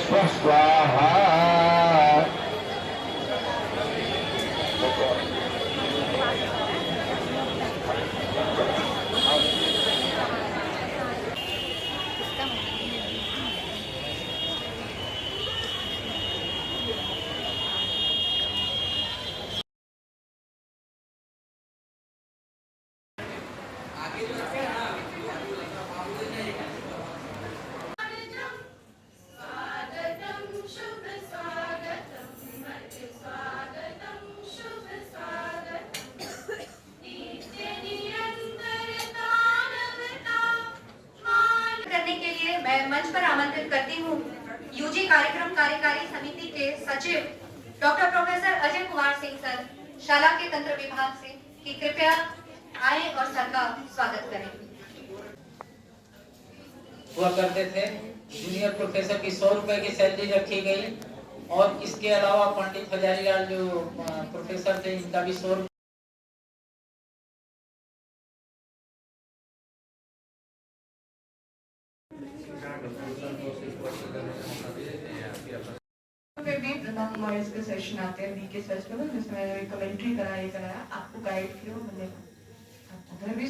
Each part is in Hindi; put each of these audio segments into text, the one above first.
स्वाहा। मंच पर आमंत्रित करती हूँ यूजी कार्यक्रम कार्यकारी समिति के सचिव doctor professor Ajay Kumar Singh sir, शाला के तंत्र विभाग से, कि कृपया आए और सर का स्वागत करें। हुआ करते थे। जूनियर प्रोफेसर की 100 रुपए की सैलरी रखी गई और इसके अलावा पंडित हजारीलाल जो प्रोफेसर थे इनका भी 100 इसका सेशन आते हैं बीके फेस्टिवल जिसमें कमेंट्री कराया आपको गाइड किया हमने उधर भी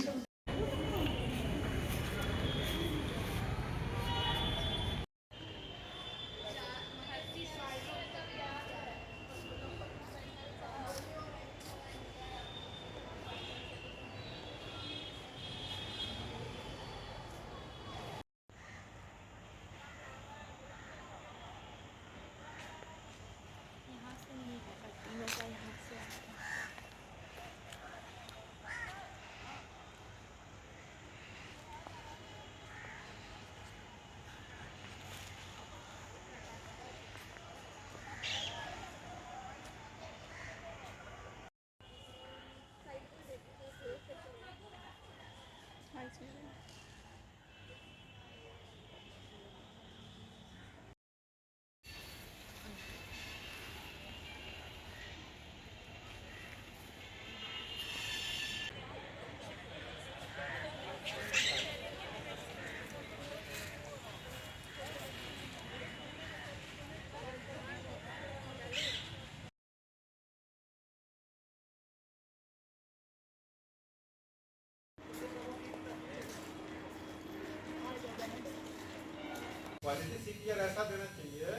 क्वालिटी सीक्वेंस ऐसा देना चाहिए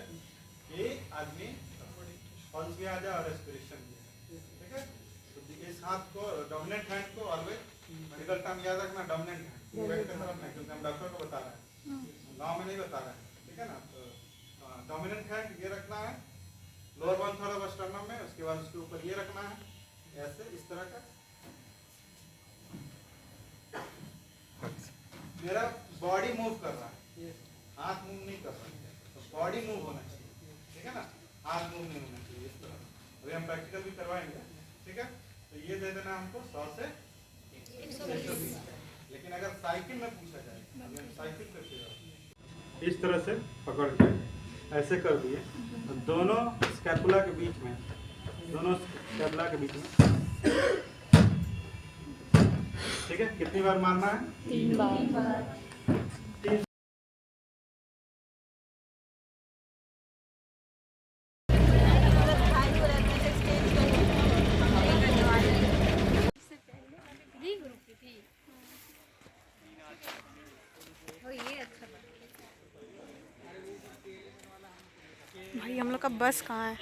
कि आदमी पल्स भी आ जाए और रेस्पिरेशन भी, ठीक है। तो इस हाथ को डोमिनेंट हैंड को ऑलवेज मेडिकल टर्म याद रखना, डोमिनेंट हैंड बैक की तरफ नहीं, क्योंकि हम डॉक्टर को बता रहे हैं, गांव में नहीं बता रहे हैं, ठीक है ना। तो डोमिनेंट हैंड ये रखना है lower one third of sternum में, उसके बाद उसके ऊपर ये रखना है ऐसे, इस तरह का। मेरा बॉडी मूव कर रहा है, हाथ मूव नहीं कर रहा है, तो बॉडी मूव होना चाहिए, ठीक है ना, हाथ मूव नहीं होना चाहिए इस तरह। अभी हम प्रैक्टिकल भी करवाएंगे, ठीक है। तो ये दे देना हमको 100 से 120। लेकिन अगर साइकिल में पूछा जाए, साइकिल करके इस तरह से पकड़ के ऐसे कर दिए, दोनों स्कैपुला के बीच में, दोनों स्कैपुला के बीच में, ठीक है। कितनी बार मारना है? 3 बार। भाई हम लोग का बस कहाँ है?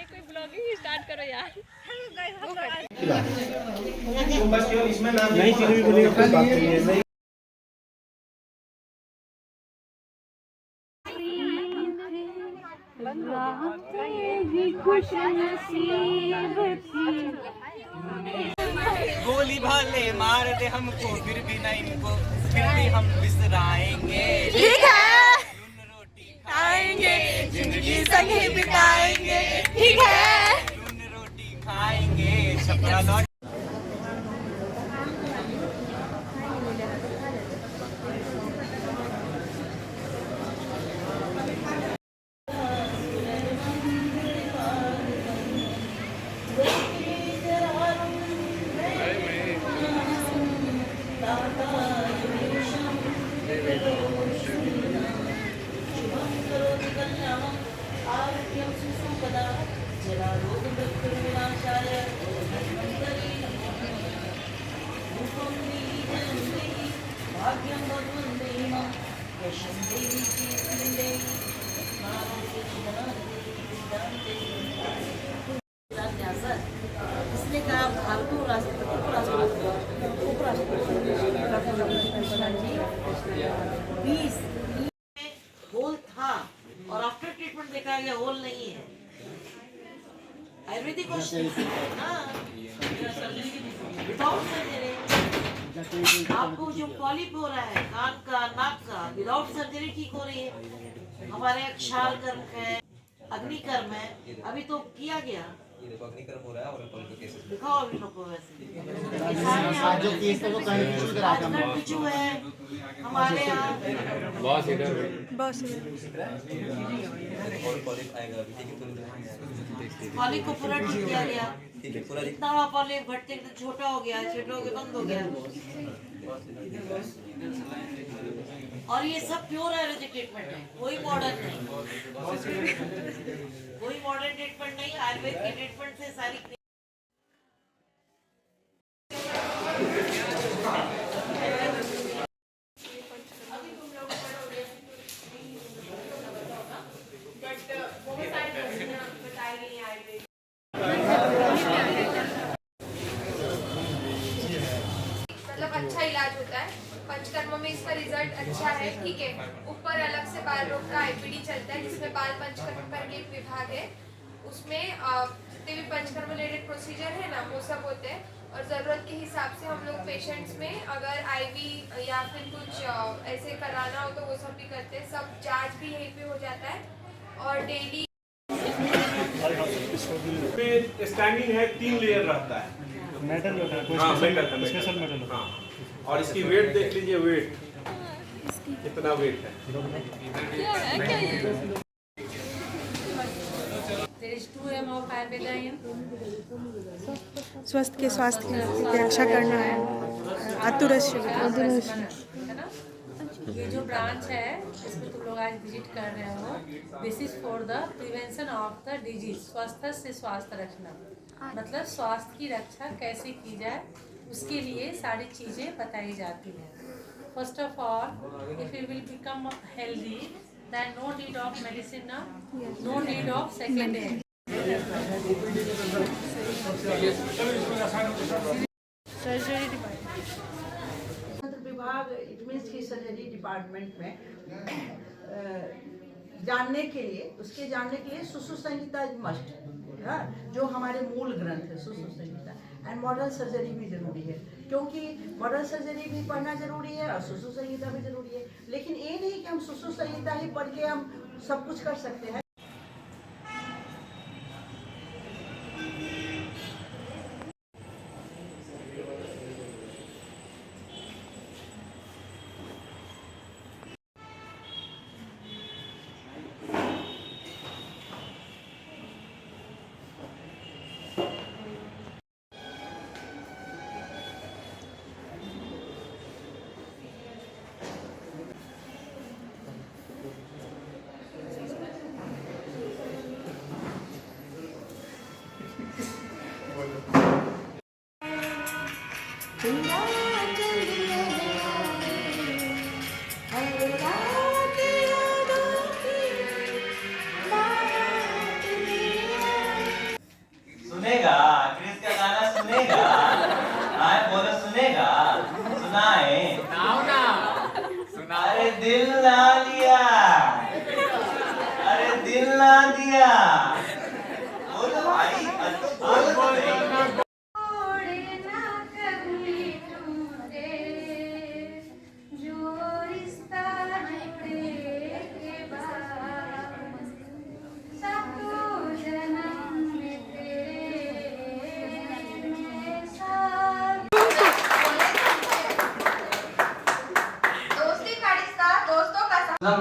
कोई ब्लॉगिंग स्टार्ट करो यार। तुम बस केवल इसमें नाम नहीं चीज़ भी बोलेगा, कोई बात नहीं है। गोली भाले मार दे हमको फिर भी नहीं इनको, फिर भी हम बिसराएंगे, ठीक है, रोटी खाएंगे जिंदगी संगे बिताएंगे, ठीक है, रोटी खाएंगे छपरा लौट। इसने कहा भारतीय उपराष्ट्रपति होल था और आफ्टर ट्रीटमेंट देखा गया होल नहीं है। आयुर्वेदिक विदाउट सर्जरी आपको जो पॉलिप हो रहा है कान का नाक का विदाउट सर्जरी ठीक हो रही है। हमारे क्षार कर्म है, अग्निकर्म है, अभी तो किया गया। ये देखो अग्निकर्म हो रहा है और पॉलिप केसेस दिखाओ अभी लोग को वैसे आज जो केस है वो कहीं इशू करा था बिच्छू है हमारे यहाँ और पॉलिप आएगा अभी ठीक है पॉलिप को पूरा ठीक किया गया। ठीक है पूरा इतना बड़ा पॉलिप घटते घटते छोटा हो गया, छोटा हो गया बंद हो गया। और ये सब प्योर आयुर्वेदिक ट्रीटमेंट है, कोई मॉडर्न नहीं, कोई मॉडर्न ट्रीटमेंट नहीं। आयुर्वेद के ट्रीटमेंट से सारी मतलब अच्छा इलाज होता है। पंचकर्म में इसका रिजल्ट अच्छा है, ठीक है। ऊपर अलग से बाल रोग का आईपीडी चलता है जिसमें बाल पंचकर्म करके एक विभाग है, उसमें जितने भी पंचकर्म रिलेटेड प्रोसीजर है ना वो सब होते हैं। और ज़रूरत के हिसाब से हम लोग पेशेंट्स में अगर आईवी या फिर कुछ ऐसे कराना हो तो वो सब भी करते हैं। सब जांच भी यहीं पे हो जाता है और डेली स्टैंडिंग है 3 लेयर रहता है मेटल होता है हाँ मेटल स्पेशल मेटल हाँ। और इसकी वेट देख लीजिए, वेट कितना वेट है। स्वास्थ्य के आशा करना है आतुरस्य है ना। ये जो ब्रांच है इसमें तुम लोग आज विजिट कर रहे हो, this is for the prevention of the disease. स्वास्थ्य से स्वास्थ्य रखना मतलब स्वास्थ्य की रक्षा कैसे की जाए उसके लिए सारी चीज़ें बताई जाती हैं। First of all if you will become healthy then no need of medicine, no need of second aid. Surgery विभाग इट मीन्स की सर्जरी डिपार्टमेंट में जानने के लिए उसके जानने के लिए सुश्रुत संहिता मस्ट है, जो हमारे मूल ग्रंथ है सुश्रुत संहिता। एंड मॉडर्न सर्जरी भी जरूरी है क्योंकि मॉडर्न सर्जरी भी पढ़ना जरूरी है और सुश्रुत संहिता भी जरूरी है। लेकिन ये नहीं कि हम सुश्रुत संहिता ही पढ़ के हम सब कुछ कर सकते हैं। सुनेगा क्रिस का गाना सुनेगा आए बोलो सुनेगा सुनाए अरे दिल ना दिया अरे दिल ना दिया बोलो भाई बोलो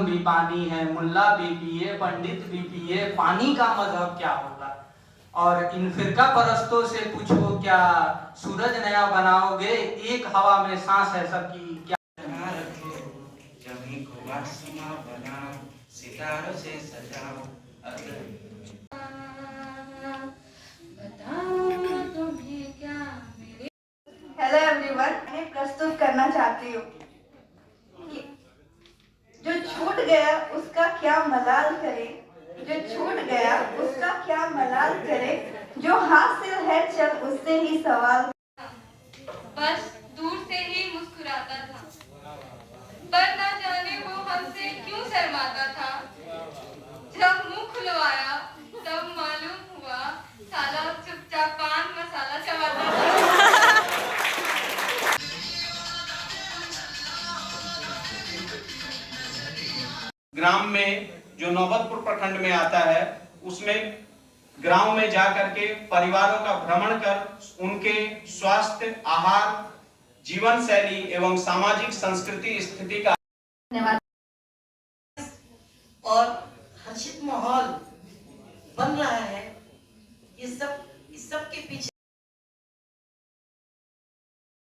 भी पानी है, मुल्ला भी पिए, पंडित भी पिए, पानी का मजहब क्या होगा। और इन फिरका परस्तों से पूछो क्या सूरज नया बनाओगे, एक हवा में सांस है सबकी क्या रखो, जमी को आसमां बनाओ, सितारों से सजाओ। हेलो एवरीवन, मैं प्रस्तुत करना चाहती हूँ कि जो छूट गया उसका क्या मलाल करे, जो छूट गया उसका क्या मलाल करे, जो हासिल है चल उससे ही सवाल। बस दूर से ही मुस्कुराता था, पर ना जाने वो हमसे क्यों शर्माता था। जब मुंह खुलवाया तब मालूम हुआ साला चुपचाप पान मसाला चबाता था। ग्राम में जो नौबतपुर प्रखंड में आता है, उसमें गांव में जाकर के परिवारों का भ्रमण कर उनके स्वास्थ्य, आहार, जीवन शैली एवं सामाजिक संस्कृति स्थिति का और हर्षित माहौल बन रहा है। इस सब के पीछे